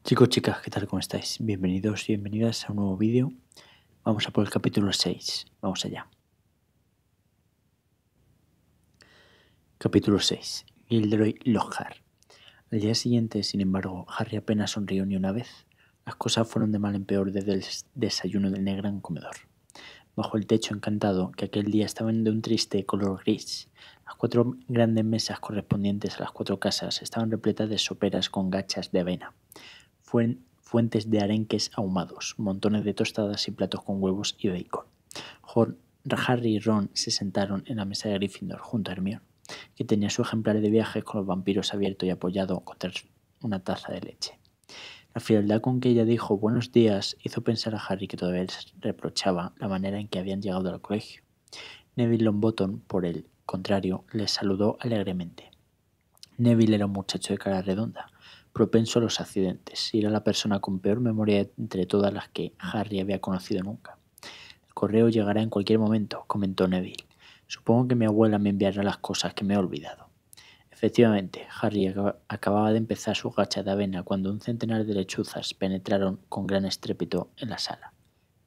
Chicos, chicas, ¿qué tal? ¿Cómo estáis? Bienvenidos y bienvenidas a un nuevo vídeo. Vamos a por el capítulo 6. Vamos allá. Capítulo 6. Gilderoy Lockhart. Al día siguiente, sin embargo, Harry apenas sonrió ni una vez. Las cosas fueron de mal en peor desde el desayuno en el gran comedor. Bajo el techo encantado, que aquel día estaban de un triste color gris, las 4 grandes mesas correspondientes a las 4 casas estaban repletas de soperas con gachas de avena, fuentes de arenques ahumados, montones de tostadas y platos con huevos y bacon. Harry y Ron se sentaron en la mesa de Gryffindor junto a Hermione, que tenía su ejemplar de viajes con los vampiros abierto y apoyado contra una taza de leche. La frialdad con que ella dijo buenos días hizo pensar a Harry que todavía les reprochaba la manera en que habían llegado al colegio. Neville Longbottom, por el contrario, les saludó alegremente. Neville era un muchacho de cara redonda, propenso a los accidentes, y era la persona con peor memoria entre todas las que Harry había conocido nunca. El correo llegará en cualquier momento, comentó Neville. Supongo que mi abuela me enviará las cosas que me he olvidado. Efectivamente, Harry acababa de empezar su gacha de avena cuando un centenar de lechuzas penetraron con gran estrépito en la sala,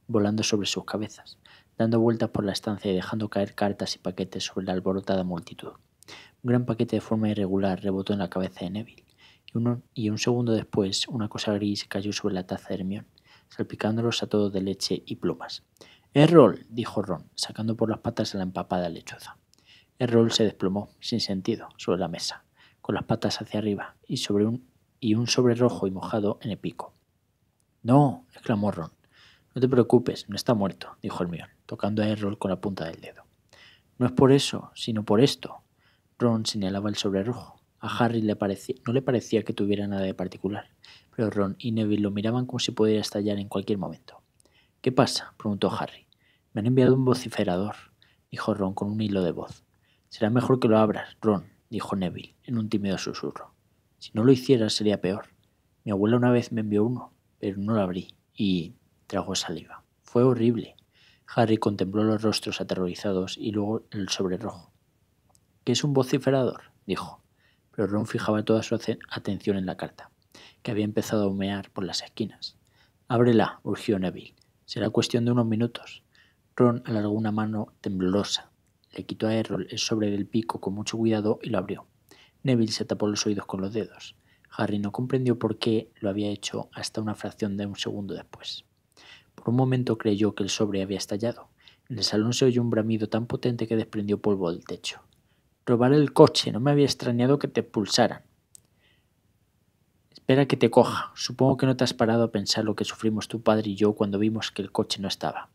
volando sobre sus cabezas, dando vueltas por la estancia y dejando caer cartas y paquetes sobre la alborotada multitud. Un gran paquete de forma irregular rebotó en la cabeza de Neville, y un segundo después una cosa gris cayó sobre la taza de Hermione, salpicándolos a todos de leche y plumas. «Errol», dijo Ron, sacando por las patas a la empapada lechuza. Errol se desplomó, sin sentido, sobre la mesa, con las patas hacia arriba y un sobre rojo y mojado en el pico. «No», exclamó Ron. «No te preocupes, no está muerto», dijo Hermione, tocando a Errol con la punta del dedo. «No es por eso, sino por esto». Ron señalaba el sobre rojo. A Harry no le parecía que tuviera nada de particular, pero Ron y Neville lo miraban como si pudiera estallar en cualquier momento. «¿Qué pasa?», preguntó Harry. «Me han enviado un vociferador», dijo Ron con un hilo de voz. «Será mejor que lo abras, Ron», dijo Neville, en un tímido susurro. «Si no lo hicieras sería peor. Mi abuela una vez me envió uno, pero no lo abrí, y...» tragó saliva. «Fue horrible». Harry contempló los rostros aterrorizados y luego el sobre rojo. «¿Qué es un vociferador?», dijo, pero Ron fijaba toda su atención en la carta, que había empezado a humear por las esquinas. «Ábrela», urgió Neville. «Será cuestión de unos minutos». Ron alargó una mano temblorosa, le quitó a Errol el sobre del pico con mucho cuidado y lo abrió. Neville se tapó los oídos con los dedos. Harry no comprendió por qué lo había hecho hasta una fracción de un segundo después. Por un momento creyó que el sobre había estallado. En el salón se oyó un bramido tan potente que desprendió polvo del techo. «Robar el coche, no me había extrañado que te expulsaran». «Espera que te coja. Supongo que no te has parado a pensar lo que sufrimos tu padre y yo cuando vimos que el coche no estaba».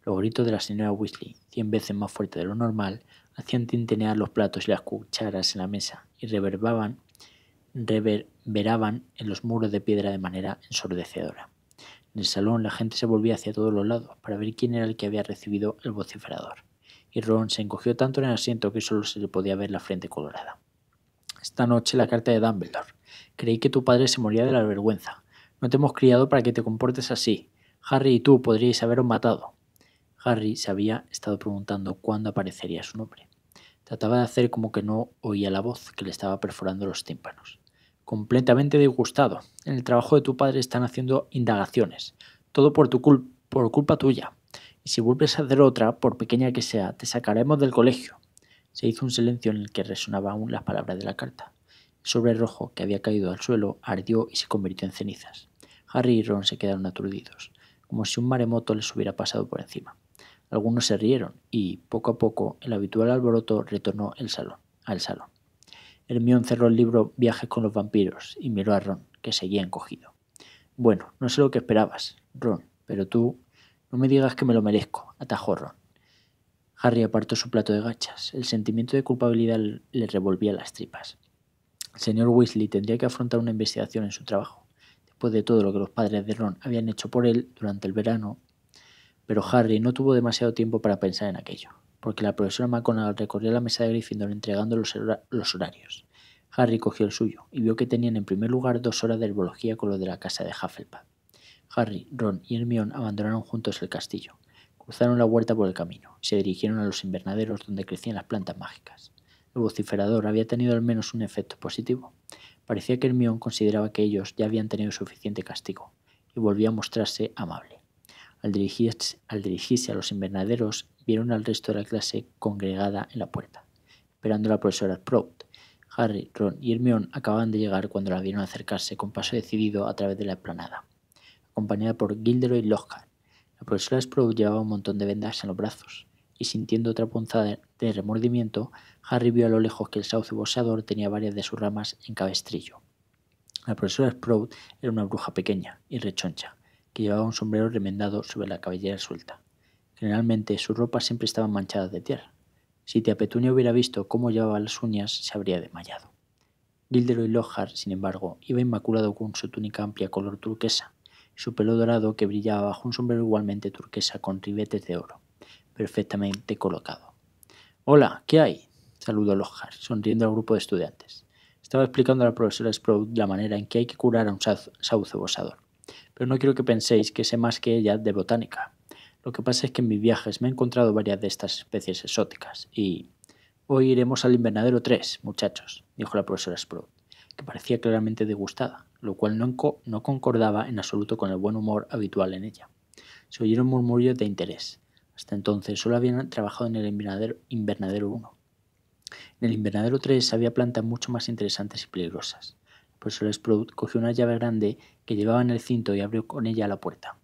Los gritos de la señora Weasley, 100 veces más fuertes de lo normal, hacían tintinear los platos y las cucharas en la mesa y reverberaban en los muros de piedra de manera ensordecedora. En el salón la gente se volvía hacia todos los lados para ver quién era el que había recibido el vociferador, y Ron se encogió tanto en el asiento que solo se le podía ver la frente colorada. «Esta noche la carta de Dumbledore. Creí que tu padre se moría de la vergüenza. No te hemos criado para que te comportes así. Harry y tú podríais haberos matado». Harry se había estado preguntando cuándo aparecería su nombre. Trataba de hacer como que no oía la voz que le estaba perforando los tímpanos. «Completamente disgustado. En el trabajo de tu padre están haciendo indagaciones. Todo por culpa tuya. Y si vuelves a hacer otra, por pequeña que sea, te sacaremos del colegio». Se hizo un silencio en el que resonaban aún las palabras de la carta. El sobre rojo, que había caído al suelo, ardió y se convirtió en cenizas. Harry y Ron se quedaron aturdidos, como si un maremoto les hubiera pasado por encima. Algunos se rieron y, poco a poco, el habitual alboroto retornó al salón. Hermione cerró el libro Viajes con los vampiros y miró a Ron, que seguía encogido. «Bueno, no sé lo que esperabas, Ron, pero tú... No me digas que me lo merezco», atajó Ron. Harry apartó su plato de gachas. El sentimiento de culpabilidad le revolvía las tripas. El señor Weasley tendría que afrontar una investigación en su trabajo, después de todo lo que los padres de Ron habían hecho por él durante el verano. Pero Harry no tuvo demasiado tiempo para pensar en aquello, porque la profesora McGonagall recorrió la mesa de Gryffindor entregando los horarios. Harry cogió el suyo y vio que tenían en primer lugar 2 horas de herbología con los de la casa de Hufflepuff. Harry, Ron y Hermione abandonaron juntos el castillo, cruzaron la huerta por el camino y se dirigieron a los invernaderos donde crecían las plantas mágicas. El vociferador había tenido al menos un efecto positivo. Parecía que Hermione consideraba que ellos ya habían tenido suficiente castigo, y volvía a mostrarse amable. Al dirigirse a los invernaderos, vieron al resto de la clase congregada en la puerta, esperando a la profesora Sprout. Harry, Ron y Hermione acababan de llegar cuando la vieron acercarse con paso decidido a través de la explanada, acompañada por Gilderoy Lockhart. La profesora Sprout llevaba un montón de vendas en los brazos, y sintiendo otra punzada de remordimiento, Harry vio a lo lejos que el sauce boxeador tenía varias de sus ramas en cabestrillo. La profesora Sprout era una bruja pequeña y rechoncha, que llevaba un sombrero remendado sobre la cabellera suelta. Generalmente sus ropas siempre estaban manchadas de tierra. Si tía Petunia hubiera visto cómo llevaba las uñas, se habría desmayado. Gilderoy Lockhart, sin embargo, iba inmaculado con su túnica amplia color turquesa y su pelo dorado que brillaba bajo un sombrero igualmente turquesa con ribetes de oro, perfectamente colocado. «Hola, ¿qué hay?», saludó Lockhart, sonriendo al grupo de estudiantes. Estaba explicando a la profesora Sprout la manera en que hay que curar a un sauce boxeador, pero no quiero que penséis que sé más que ella de botánica. Lo que pasa es que en mis viajes me he encontrado varias de estas especies exóticas y... «Hoy iremos al invernadero 3, muchachos», dijo la profesora Sprout, que parecía claramente disgustada, lo cual no concordaba en absoluto con el buen humor habitual en ella. Se oyeron murmullos de interés. Hasta entonces solo habían trabajado en el invernadero 1. En el invernadero 3 había plantas mucho más interesantes y peligrosas. El profesor Sprout cogió una llave grande que llevaba en el cinto y abrió con ella la puerta.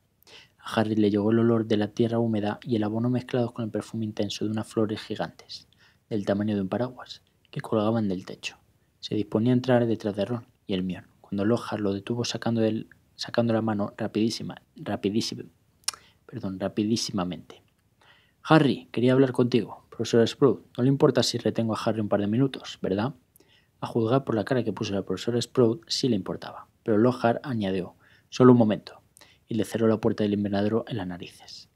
A Harry le llegó el olor de la tierra húmeda y el abono mezclados con el perfume intenso de unas flores gigantes, del tamaño de un paraguas, que colgaban del techo. Se disponía a entrar detrás de Ron y Hermione, cuando Lockhart lo detuvo sacando la mano rapidísimamente. «Harry, quería hablar contigo. Profesora Sprout, no le importa si retengo a Harry un par de minutos, ¿verdad?» A juzgar por la cara que puso la profesora Sprout, sí le importaba, pero Lockhart añadió: «Solo un momento», y le cerró la puerta del invernadero en las narices.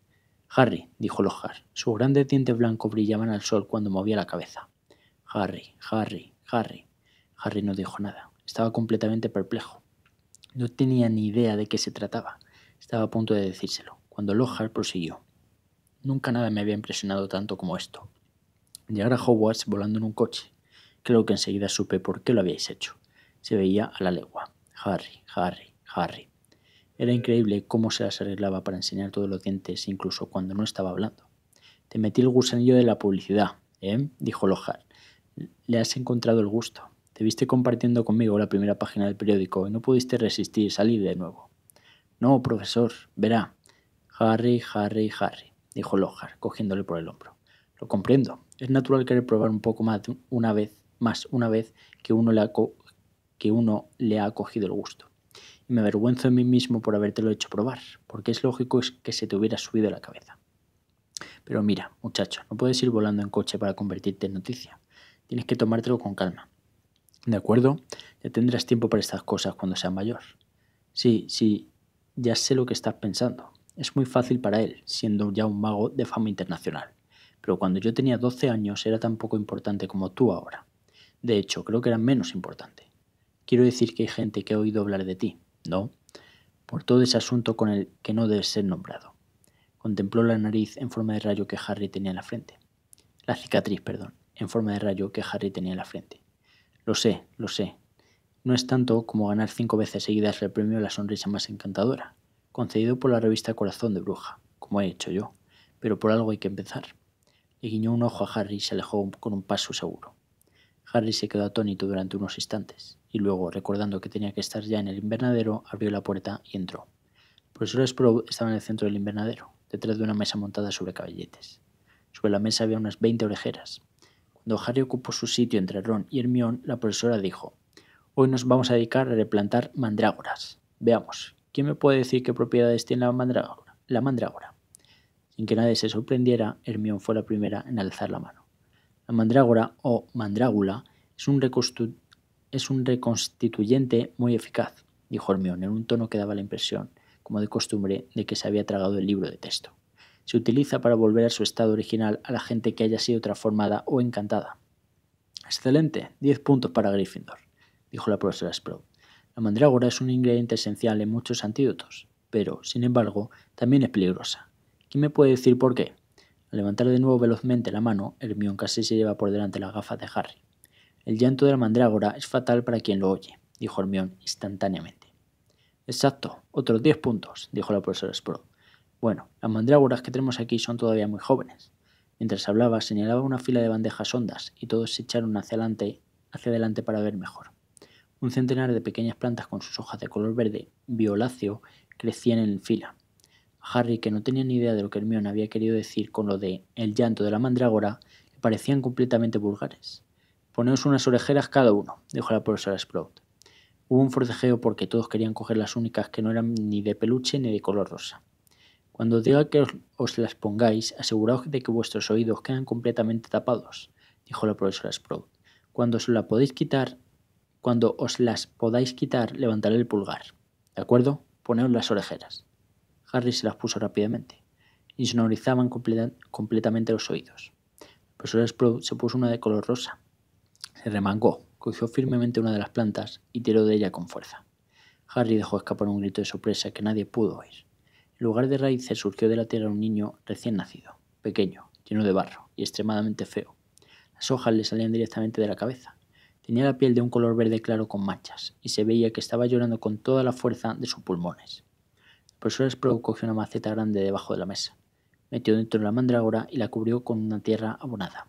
«Harry», dijo Lockhart. Sus grandes dientes blancos brillaban al sol cuando movía la cabeza. «Harry, Harry, Harry». Harry no dijo nada. Estaba completamente perplejo. No tenía ni idea de qué se trataba. Estaba a punto de decírselo, cuando Lockhart prosiguió: «Nunca nada me había impresionado tanto como esto. Llegar a Hogwarts volando en un coche. Creo que enseguida supe por qué lo habíais hecho. Se veía a la legua. Harry, Harry, Harry». Era increíble cómo se las arreglaba para enseñar todos los dientes, incluso cuando no estaba hablando. «Te metí el gusanillo de la publicidad, ¿eh?», dijo Lockhart. «Le has encontrado el gusto. Te viste compartiendo conmigo la primera página del periódico y no pudiste resistir salir de nuevo». «No, profesor, verá». «Harry, Harry, Harry», dijo Lockhart, cogiéndole por el hombro. «Lo comprendo. Es natural querer probar un poco más una vez que uno le ha cogido el gusto. Y me avergüenzo de mí mismo por habértelo hecho probar, porque es lógico que se te hubiera subido a la cabeza. Pero mira, muchacho, no puedes ir volando en coche para convertirte en noticia. Tienes que tomártelo con calma. ¿De acuerdo? Ya tendrás tiempo para estas cosas cuando seas mayor». Sí, ya sé lo que estás pensando. Es muy fácil para él, siendo ya un mago de fama internacional. Pero cuando yo tenía 12 años era tan poco importante como tú ahora. De hecho, creo que era menos importante. Quiero decir que hay gente que ha oído hablar de ti, ¿no? Por todo ese asunto con el que no debes ser nombrado. Contempló la nariz en forma de rayo que Harry tenía en la frente. La cicatriz, en forma de rayo que Harry tenía en la frente. Lo sé. No es tanto como ganar 5 veces seguidas el premio a la sonrisa más encantadora, concedido por la revista Corazón de Bruja, como he hecho yo, pero por algo hay que empezar. Le guiñó un ojo a Harry y se alejó con un paso seguro. Harry se quedó atónito durante unos instantes, y luego, recordando que tenía que estar ya en el invernadero, abrió la puerta y entró. El profesor Sprout estaba en el centro del invernadero, detrás de una mesa montada sobre caballetes. Sobre la mesa había unas 20 orejeras. Cuando Harry ocupó su sitio entre Ron y Hermione, la profesora dijo: «Hoy nos vamos a dedicar a replantar mandrágoras. Veamos, ¿quién me puede decir qué propiedades tiene la mandrágora?» Sin que nadie se sorprendiera, Hermione fue la primera en alzar la mano. La mandrágora, o mandrágula, es un reconstituyente muy eficaz, dijo Hermione en un tono que daba la impresión, como de costumbre, de que se había tragado el libro de texto. Se utiliza para volver a su estado original a la gente que haya sido transformada o encantada. «Excelente, 10 puntos para Gryffindor», dijo la profesora Sprout. «La mandrágora es un ingrediente esencial en muchos antídotos, pero, sin embargo, también es peligrosa. ¿Quién me puede decir por qué?» Al levantar de nuevo velozmente la mano, Hermione casi se lleva por delante las gafas de Harry. «El llanto de la mandrágora es fatal para quien lo oye. dijo Hermione instantáneamente. Exacto, otros 10 puntos, dijo la profesora Sprout. Bueno, las mandrágoras que tenemos aquí son todavía muy jóvenes. Mientras hablaba, señalaba una fila de bandejas hondas y todos se echaron hacia adelante para ver mejor. Un centenar de pequeñas plantas con sus hojas de color verde violáceo crecían en fila. A Harry, que no tenía ni idea de lo que Hermione había querido decir con lo de el llanto de la mandrágora, le parecían completamente vulgares. Poneos unas orejeras cada uno, dijo la profesora Sprout. Hubo un forcejeo porque todos querían coger las únicas que no eran ni de peluche ni de color rosa. Cuando os diga que os las pongáis, aseguraos de que vuestros oídos quedan completamente tapados, dijo la profesora Sprout. Cuando os las podáis quitar, levantaré el pulgar. ¿De acuerdo? Poneos las orejeras. Harry se las puso rápidamente. Insonorizaban completamente los oídos. La profesora Sprout se puso una de color rosa. Se remangó, cogió firmemente una de las plantas y tiró de ella con fuerza. Harry dejó escapar un grito de sorpresa que nadie pudo oír. En lugar de raíces surgió de la tierra un niño recién nacido, pequeño, lleno de barro y extremadamente feo. Las hojas le salían directamente de la cabeza. Tenía la piel de un color verde claro con manchas y se veía que estaba llorando con toda la fuerza de sus pulmones. El profesor Sprout cogió una maceta grande debajo de la mesa, metió dentro la mandrágora y la cubrió con una tierra abonada,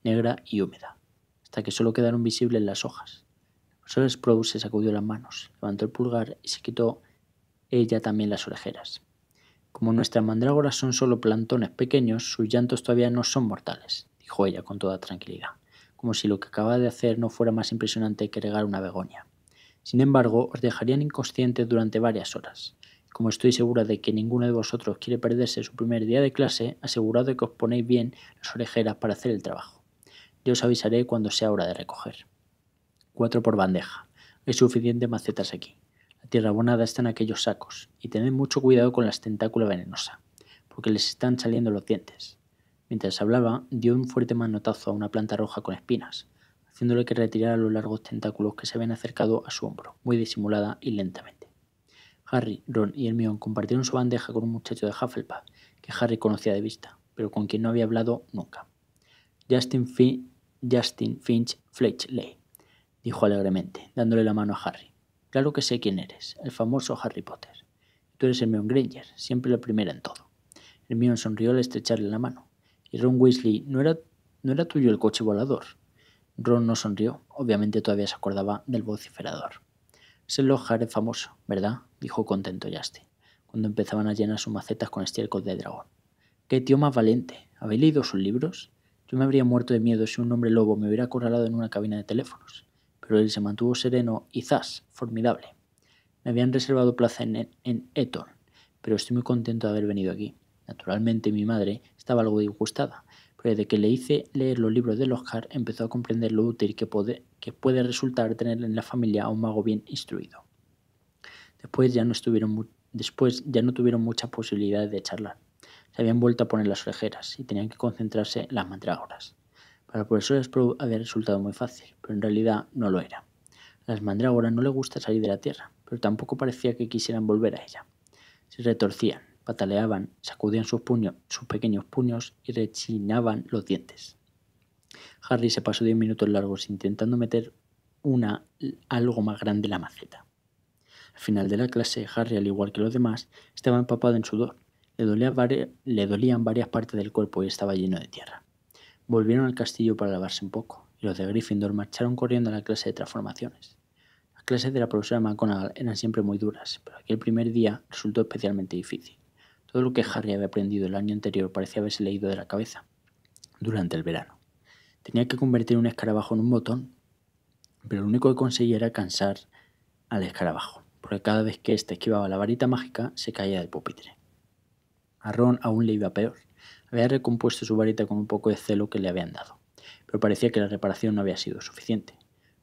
negra y húmeda, hasta que solo quedaron visibles las hojas. El profesor Sprout se sacudió las manos, levantó el pulgar y se quitó ella también las orejeras. Como nuestras mandrágoras son solo plantones pequeños, sus llantos todavía no son mortales, dijo ella con toda tranquilidad, como si lo que acababa de hacer no fuera más impresionante que regar una begonia. Sin embargo, os dejarían inconscientes durante varias horas. Como estoy segura de que ninguno de vosotros quiere perderse su primer día de clase, asegurad de que os ponéis bien las orejeras para hacer el trabajo. Yo os avisaré cuando sea hora de recoger. 4 por bandeja. Hay suficientes macetas aquí. La tierra abonada está en aquellos sacos, y tened mucho cuidado con las tentáculas venenosas, porque les están saliendo los dientes. Mientras hablaba, dio un fuerte manotazo a una planta roja con espinas, haciéndole que retirara los largos tentáculos que se habían acercado a su hombro, muy disimulada y lentamente. Harry, Ron y Hermione compartieron su bandeja con un muchacho de Hufflepuff, que Harry conocía de vista, pero con quien no había hablado nunca. Justin Finch Fletchley, dijo alegremente, dándole la mano a Harry. Claro que sé quién eres, el famoso Harry Potter. Tú eres Hermione Granger, siempre la primera en todo. Hermione sonrió al estrecharle la mano. Y Ron Weasley, ¿no era tuyo el coche volador? Ron no sonrió, obviamente todavía se acordaba del vociferador. Ese Lockhart es famoso, ¿verdad? Dijo contento Justin, cuando empezaban a llenar sus macetas con estiércol de dragón. ¡Qué tío más valiente! ¿Habéis leído sus libros? Yo me habría muerto de miedo si un hombre lobo me hubiera acorralado en una cabina de teléfonos. Pero él se mantuvo sereno y ¡zas! Formidable. Me habían reservado plaza en Eton, pero estoy muy contento de haber venido aquí. Naturalmente mi madre estaba algo disgustada, pero desde que le hice leer los libros de Lockhart empezó a comprender lo útil que puede resultar tener en la familia a un mago bien instruido. Después ya no tuvieron muchas posibilidades de charlar. Se habían vuelto a poner las orejeras y tenían que concentrarse en las mandrágoras. Para el profesor Sprout había resultado muy fácil, pero en realidad no lo era. A las mandrágoras no les gusta salir de la tierra, pero tampoco parecía que quisieran volver a ella. Se retorcían, pataleaban, sacudían sus pequeños puños y rechinaban los dientes. Harry se pasó 10 minutos largos intentando meter algo más grande en la maceta. Al final de la clase, Harry, al igual que los demás, estaba empapado en sudor. Le dolían varias partes del cuerpo y estaba lleno de tierra. Volvieron al castillo para lavarse un poco, y los de Gryffindor marcharon corriendo a la clase de transformaciones. Las clases de la profesora McGonagall eran siempre muy duras, pero aquel primer día resultó especialmente difícil. Todo lo que Harry había aprendido el año anterior parecía haberse leído de la cabeza durante el verano. Tenía que convertir un escarabajo en un botón, pero lo único que conseguía era cansar al escarabajo, porque cada vez que éste esquivaba la varita mágica se caía del pupitre. A Ron aún le iba peor. Había recompuesto su varita con un poco de celo que le habían dado, pero parecía que la reparación no había sido suficiente.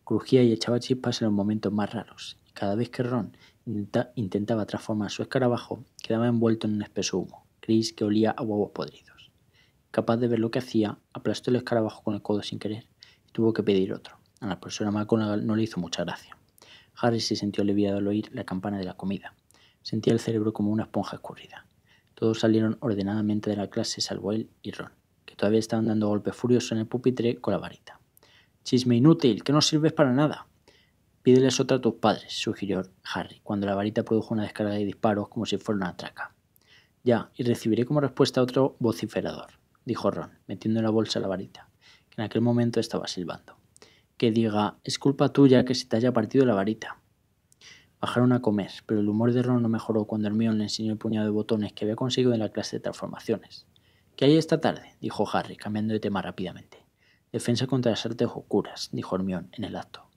Crujía y echaba chispas en los momentos más raros, y cada vez que Ron intentaba transformar su escarabajo, quedaba envuelto en un espeso humo, gris que olía a huevos podridos. Capaz de ver lo que hacía, aplastó el escarabajo con el codo sin querer y tuvo que pedir otro. A la profesora McGonagall no le hizo mucha gracia. Harry se sintió aliviado al oír la campana de la comida. Sentía el cerebro como una esponja escurrida. Todos salieron ordenadamente de la clase salvo él y Ron, que todavía estaban dando golpes furiosos en el pupitre con la varita. «Chisme inútil, que no sirves para nada». Pídeles otra a tus padres, sugirió Harry, cuando la varita produjo una descarga de disparos como si fuera una traca. Ya, y recibiré como respuesta otro vociferador, dijo Ron, metiendo en la bolsa la varita, que en aquel momento estaba silbando. Que diga, es culpa tuya que se te haya partido la varita. Bajaron a comer, pero el humor de Ron no mejoró cuando Hermione le enseñó el puñado de botones que había conseguido en la clase de transformaciones. ¿Qué hay esta tarde?, dijo Harry, cambiando de tema rápidamente. Defensa contra las artes oscuras, dijo Hermione en el acto.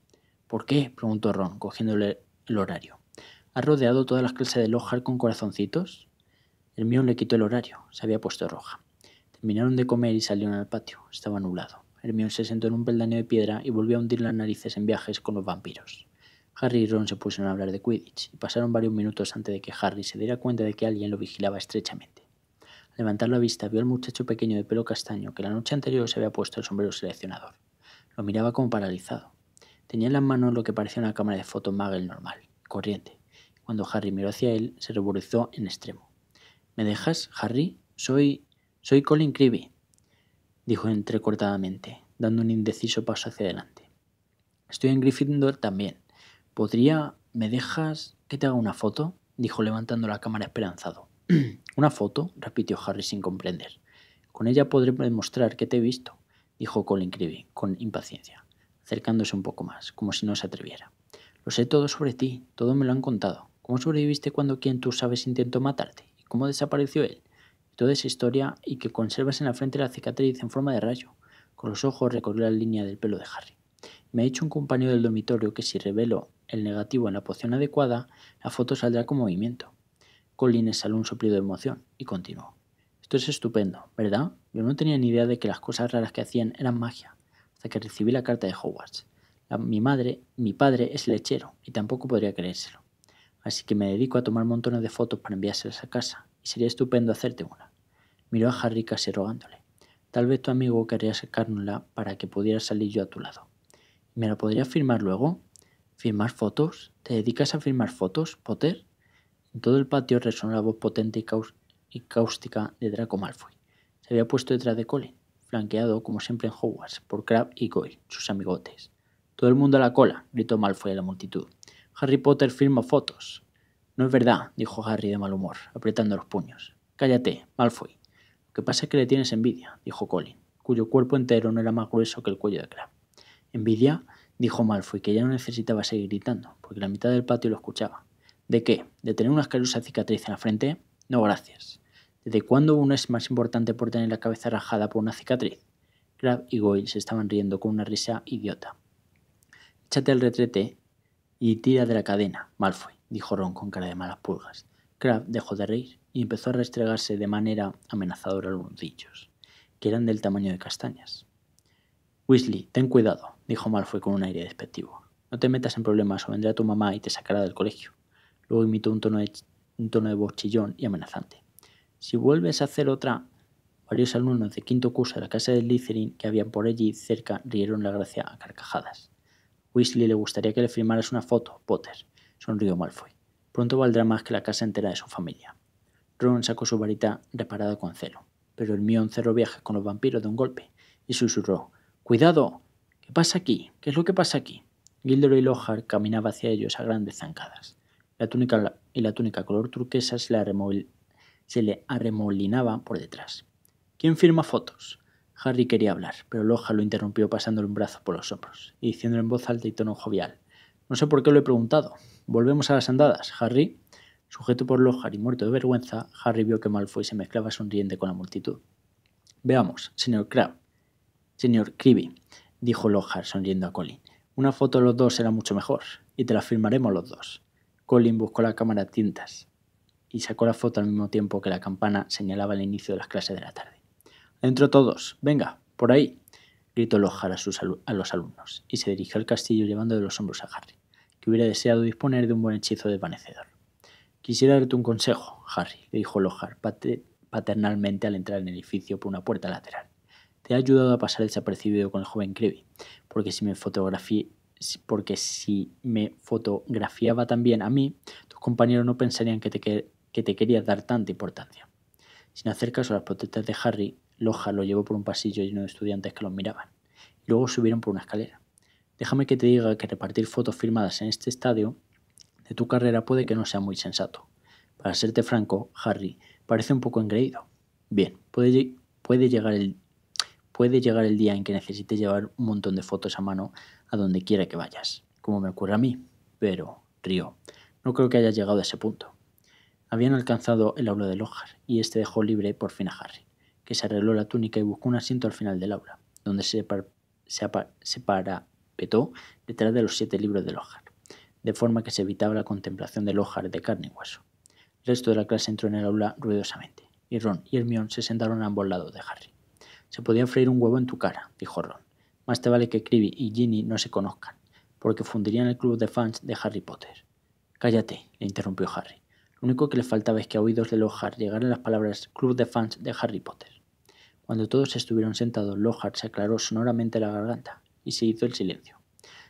¿Por qué?, preguntó Ron, cogiéndole el horario. ¿Has rodeado todas las clases de Lockhart con corazoncitos? Hermione le quitó el horario, se había puesto roja. Terminaron de comer y salieron al patio. Estaba nublado. Hermione se sentó en un peldaño de piedra y volvió a hundir las narices en viajes con los vampiros. Harry y Ron se pusieron a hablar de Quidditch y pasaron varios minutos antes de que Harry se diera cuenta de que alguien lo vigilaba estrechamente. Al levantar la vista vio al muchacho pequeño de pelo castaño que la noche anterior se había puesto el sombrero seleccionador. Lo miraba como paralizado. Tenía en las manos lo que parecía una cámara de fotos Magel normal, corriente. Cuando Harry miró hacia él, se ruborizó en extremo. ¿Me dejas, Harry? Soy Colin Creevy, dijo entrecortadamente, dando un indeciso paso hacia adelante. Estoy en Gryffindor también. ¿Me dejas que te haga una foto? Dijo levantando la cámara esperanzado. ¿Una foto?, repitió Harry sin comprender. Con ella podré demostrar que te he visto, dijo Colin Creevy con impaciencia, acercándose un poco más, como si no se atreviera. Lo sé todo sobre ti, todo me lo han contado. ¿Cómo sobreviviste cuando quien tú sabes intentó matarte? ¿Y cómo desapareció él? Y toda esa historia y que conservas en la frente la cicatriz en forma de rayo. Con los ojos recorrió la línea del pelo de Harry. Me ha dicho un compañero del dormitorio que si revelo el negativo en la poción adecuada, la foto saldrá con movimiento. Colin exhaló un soplido de emoción y continuó. Esto es estupendo, ¿verdad? Yo no tenía ni idea de que las cosas raras que hacían eran magia, hasta que recibí la carta de Hogwarts. Mi padre es lechero y tampoco podría creérselo. Así que me dedico a tomar montones de fotos para enviárselas a casa, y sería estupendo hacerte una. Miró a Harry casi rogándole. Tal vez tu amigo querría sacárnosla para que pudiera salir yo a tu lado. ¿Me la podrías firmar luego? ¿Firmar fotos? ¿Te dedicas a firmar fotos, Potter? En todo el patio resonó la voz potente y cáustica de Draco Malfoy. Se había puesto detrás de Colin, flanqueado, como siempre en Hogwarts, por Crabbe y Goyle, sus amigotes. «Todo el mundo a la cola», gritó Malfoy a la multitud. «Harry Potter firma fotos». «No es verdad», dijo Harry de mal humor, apretando los puños. «Cállate, Malfoy. Lo que pasa es que le tienes envidia», dijo Colin, cuyo cuerpo entero no era más grueso que el cuello de Crabbe. «¿Envidia?», dijo Malfoy, que ya no necesitaba seguir gritando, porque la mitad del patio lo escuchaba. ¿De qué? ¿De tener una asquerosa cicatriz en la frente? No, gracias. ¿Desde cuándo uno es más importante por tener la cabeza rajada por una cicatriz? Crabbe y Goyle se estaban riendo con una risa idiota. «Échate al retrete y tira de la cadena, Malfoy», dijo Ron con cara de malas pulgas. Crabbe dejó de reír y empezó a restregarse de manera amenazadora los nudillos, que eran del tamaño de castañas. «Weasley, ten cuidado», dijo Malfoy con un aire despectivo. «No te metas en problemas o vendrá tu mamá y te sacará del colegio». Luego imitó un tono de voz chillón y amenazante. «Si vuelves a hacer otra...». Varios alumnos de quinto curso de la casa de Slytherin que habían por allí cerca rieron la gracia a carcajadas. «Weasley le gustaría que le firmaras una foto, Potter», sonrió Malfoy. «Pronto valdrá más que la casa entera de su familia». Ron sacó su varita reparada con celo, pero Hermione cerró viajes con los vampiros de un golpe y susurró: «¡Cuidado! ¿Qué pasa aquí? ¿Qué es lo que pasa aquí?». Gilderoy Lockhart caminaba hacia ellos a grandes zancadas. La túnica color turquesa se le arremolinaba por detrás. «¿Quién firma fotos?». Harry quería hablar, pero Lockhart lo interrumpió pasándole un brazo por los hombros y diciéndole en voz alta y tono jovial: «No sé por qué lo he preguntado. ¿Volvemos a las andadas, Harry?». Sujeto por Lockhart y muerto de vergüenza, Harry vio que Malfoy se mezclaba sonriente con la multitud. «Veamos, señor Creevy», dijo Lockhart sonriendo a Colin. «Una foto de los dos será mucho mejor, y te la firmaremos los dos». Colin buscó la cámara tintas y sacó la foto al mismo tiempo que la campana señalaba el inicio de las clases de la tarde. «Adentro todos, venga, por ahí», gritó Lockhart a los alumnos, y se dirigió al castillo llevando de los hombros a Harry, que hubiera deseado disponer de un buen hechizo desvanecedor. «Quisiera darte un consejo, Harry», le dijo Lockhart paternalmente al entrar en el edificio por una puerta lateral. «Te he ayudado a pasar desapercibido con el joven Creevy, porque si me fotografiaba también a mí, tus compañeros no pensarían que te querías dar tanta importancia». Sin hacer caso a las protestas de Harry, Lockhart lo llevó por un pasillo lleno de estudiantes que los miraban, y luego subieron por una escalera. Déjame que te diga que repartir fotos firmadas en este estadio de tu carrera puede que no sea muy sensato. Para serte franco, Harry, parece un poco engreído. Bien, puede llegar el día en que necesites llevar un montón de fotos a mano a donde quiera que vayas, como me ocurre a mí. Pero, Río, no creo que hayas llegado a ese punto. Habían alcanzado el aula de Lockhart y este dejó libre por fin a Harry, que se arregló la túnica y buscó un asiento al final del aula, donde se parapetó detrás de los 7 libros de Lockhart, de forma que se evitaba la contemplación de Lockhart de carne y hueso. El resto de la clase entró en el aula ruidosamente, y Ron y Hermione se sentaron a ambos lados de Harry. Se podía freír un huevo en tu cara, dijo Ron. Más te vale que Cribby y Ginny no se conozcan, porque fundirían el club de fans de Harry Potter. Cállate, le interrumpió Harry. Lo único que le faltaba es que a oídos de Lockhart llegaran las palabras club de fans de Harry Potter. Cuando todos estuvieron sentados, Lockhart se aclaró sonoramente la garganta y se hizo el silencio.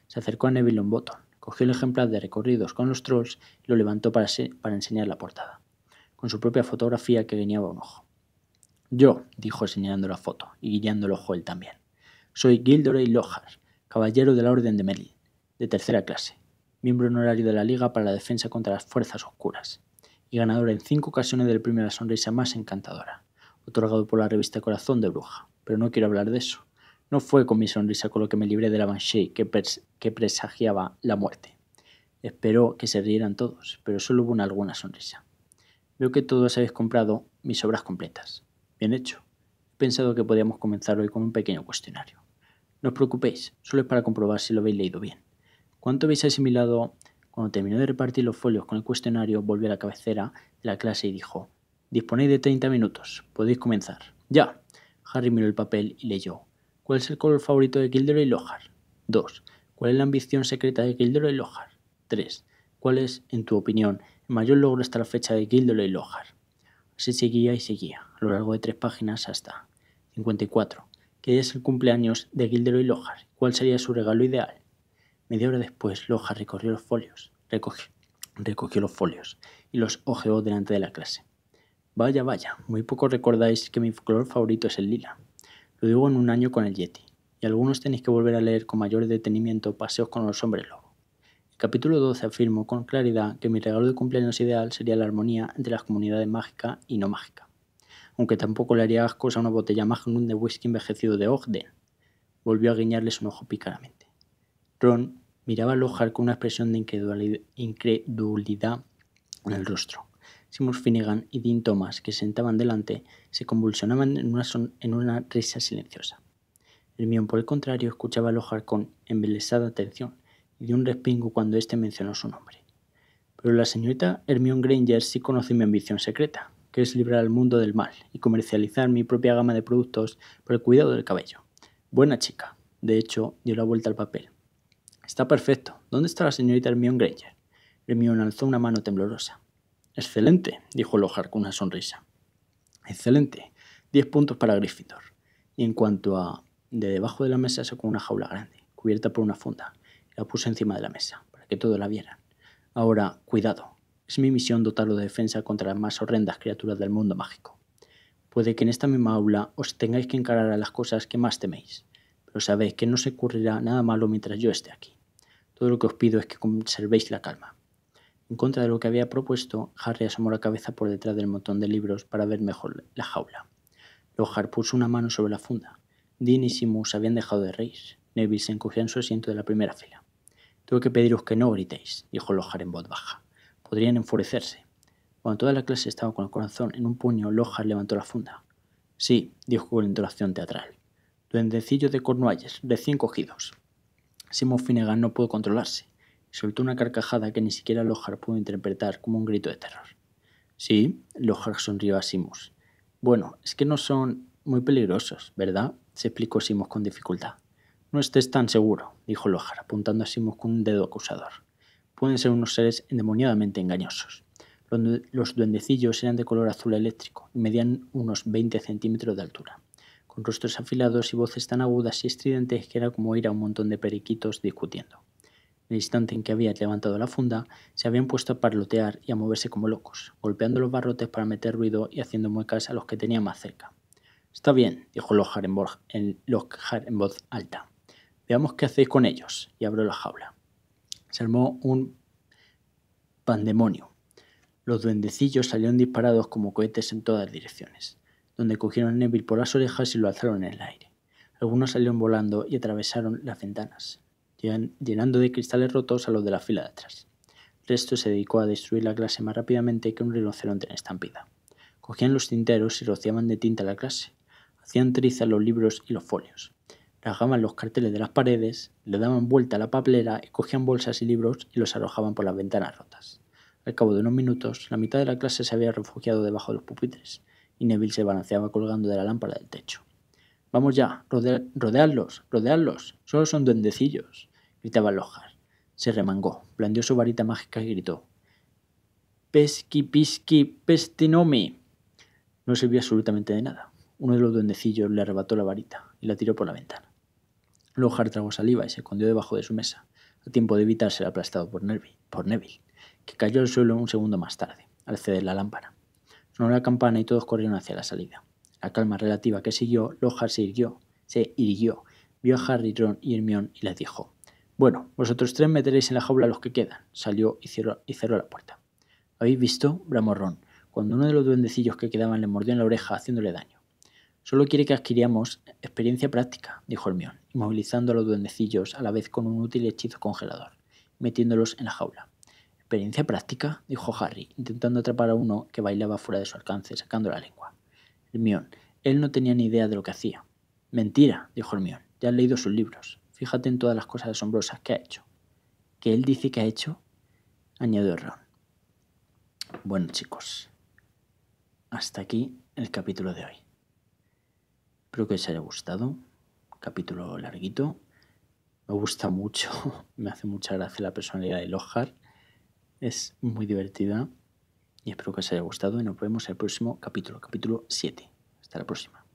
Se acercó a Neville Longbottom, cogió el ejemplar de Recorridos con los Trolls y lo levantó para enseñar la portada, con su propia fotografía que guiñaba un ojo. Yo, dijo señalando la foto y guiñando el ojo él también. Soy Gilderoy Lockhart, caballero de la Orden de Merlin, de tercera clase, miembro honorario de la Liga para la Defensa contra las Fuerzas Oscuras, y ganador en 5 ocasiones del premio a la sonrisa más encantadora, otorgado por la revista Corazón de Bruja. Pero no quiero hablar de eso. No fue con mi sonrisa con lo que me libré de la Banshee que presagiaba la muerte. Esperó que se rieran todos, pero solo hubo alguna sonrisa. Veo que todos habéis comprado mis obras completas. Bien hecho. He pensado que podíamos comenzar hoy con un pequeño cuestionario. No os preocupéis, solo es para comprobar si lo habéis leído bien. ¿Cuánto habéis asimilado? Cuando terminó de repartir los folios con el cuestionario, volvió a la cabecera de la clase y dijo: Disponéis de 30 minutos. Podéis comenzar. ¡Ya! Harry miró el papel y leyó: ¿Cuál es el color favorito de Gilderoy Lockhart? 2. ¿Cuál es la ambición secreta de Gilderoy Lockhart? 3. ¿Cuál es, en tu opinión, el mayor logro hasta la fecha de Gilderoy Lockhart? Así seguía y seguía, a lo largo de 3 páginas hasta 54. ¿Qué día es el cumpleaños de Gilderoy Lockhart? ¿Cuál sería su regalo ideal? Media hora después, Lockhart recogió los folios y los hojeó delante de la clase. Vaya, vaya, muy poco recordáis que mi color favorito es el lila. Lo digo en un año con el Yeti, y algunos tenéis que volver a leer con mayor detenimiento Paseos con los hombres lobo. El capítulo 12 afirmó con claridad que mi regalo de cumpleaños ideal sería la armonía entre las comunidades mágica y no mágica, aunque tampoco le haría asco a una botella Magnum de whisky envejecido de Ogden. Volvió a guiñarles un ojo pícaramente. Ron miraba a Lockhart con una expresión de incredulidad en el rostro. Seamus Finnegan y Dean Thomas, que se sentaban delante, se convulsionaban en una risa silenciosa. Hermione, por el contrario, escuchaba a Lockhart con embelesada atención y dio un respingo cuando éste mencionó su nombre. Pero la señorita Hermione Granger sí conoce mi ambición secreta, que es librar al mundo del mal y comercializar mi propia gama de productos por el cuidado del cabello. Buena chica. De hecho, dio la vuelta al papel. Está perfecto. ¿Dónde está la señorita Hermione Granger? Hermione alzó una mano temblorosa. Excelente, dijo Lockhart con una sonrisa. Excelente. 10 puntos para Gryffindor. Y en cuanto a... De debajo de la mesa sacó una jaula grande, cubierta por una funda, y la puso encima de la mesa, para que todos la vieran. Ahora, cuidado. Es mi misión dotarlo de defensa contra las más horrendas criaturas del mundo mágico. Puede que en esta misma aula os tengáis que encarar a las cosas que más teméis, pero sabéis que no se ocurrirá nada malo mientras yo esté aquí. Todo lo que os pido es que conservéis la calma. En contra de lo que había propuesto, Harry asomó la cabeza por detrás del montón de libros para ver mejor la jaula. Lockhart puso una mano sobre la funda. Dean y Seamus habían dejado de reír. Neville se encogió en su asiento de la primera fila. Tengo que pediros que no gritéis, dijo Lockhart en voz baja. Podrían enfurecerse. Cuando toda la clase estaba con el corazón en un puño, Lockhart levantó la funda. Sí, dijo con entonación teatral. Duendecillos de Cornualles, recién cogidos. Seamus Finnegan no pudo controlarse y soltó una carcajada que ni siquiera Lockhart pudo interpretar como un grito de terror. Sí, Lockhart sonrió a Seamus. Bueno, es que no son muy peligrosos, ¿verdad? Se explicó Seamus con dificultad. No estés tan seguro, dijo Lockhart, apuntando a Seamus con un dedo acusador. Pueden ser unos seres endemoniadamente engañosos. Los duendecillos eran de color azul eléctrico y medían unos 20 centímetros de altura, con rostros afilados y voces tan agudas y estridentes que era como oír a un montón de periquitos discutiendo. En el instante en que había levantado la funda, se habían puesto a parlotear y a moverse como locos, golpeando los barrotes para meter ruido y haciendo muecas a los que tenían más cerca. Está bien, dijo Lockhart en voz alta. Veamos qué hacéis con ellos. Y abrió la jaula. Se armó un pandemonio. Los duendecillos salieron disparados como cohetes en todas direcciones, donde cogieron a Neville por las orejas y lo alzaron en el aire. Algunos salieron volando y atravesaron las ventanas, llenando de cristales rotos a los de la fila de atrás. El resto se dedicó a destruir la clase más rápidamente que un rinoceronte en estampida. Cogían los tinteros y rociaban de tinta la clase. Hacían trizas los libros y los folios. Rasgaban los carteles de las paredes, le daban vuelta a la papelera y cogían bolsas y libros y los arrojaban por las ventanas rotas. Al cabo de unos minutos, la mitad de la clase se había refugiado debajo de los pupitres y Neville se balanceaba colgando de la lámpara del techo. «¡Vamos ya! ¡Rodeadlos! ¡Rodeadlos! ¡Solo son duendecillos!», gritaba Lockhart. Se remangó, blandió su varita mágica y gritó: «¡Pesqui, pisqui, pestinomi!». No sirvió absolutamente de nada. Uno de los duendecillos le arrebató la varita y la tiró por la ventana. Lockhart tragó saliva y se escondió debajo de su mesa, a tiempo de evitar ser aplastado por Neville, que cayó al suelo un segundo más tarde, al ceder la lámpara. Sonó la campana y todos corrieron hacia la salida. La calma relativa que siguió, Lockhart se irguió, vio a Harry, Ron y Hermione y les dijo: «Bueno, vosotros tres meteréis en la jaula a los que quedan». Salió y cerró la puerta. «¿Habéis visto?», bramó Ron, cuando uno de los duendecillos que quedaban le mordió en la oreja haciéndole daño. «Solo quiere que adquiramos experiencia práctica», dijo Hermione, inmovilizando a los duendecillos a la vez con un útil hechizo congelador, metiéndolos en la jaula. «¿Experiencia práctica?», dijo Harry, intentando atrapar a uno que bailaba fuera de su alcance, sacando la lengua. Hermione: «Él no tenía ni idea de lo que hacía». «Mentira», dijo Hermione, «ya has leído sus libros. Fíjate en todas las cosas asombrosas que ha hecho». «¿Que él dice que ha hecho?», añadió Ron. Bueno, chicos, hasta aquí el capítulo de hoy. Espero que os haya gustado. Capítulo larguito. Me gusta mucho. Me hace mucha gracia la personalidad de Lockhart. Es muy divertida. Y espero que os haya gustado. Y nos vemos en el próximo capítulo 7. Hasta la próxima.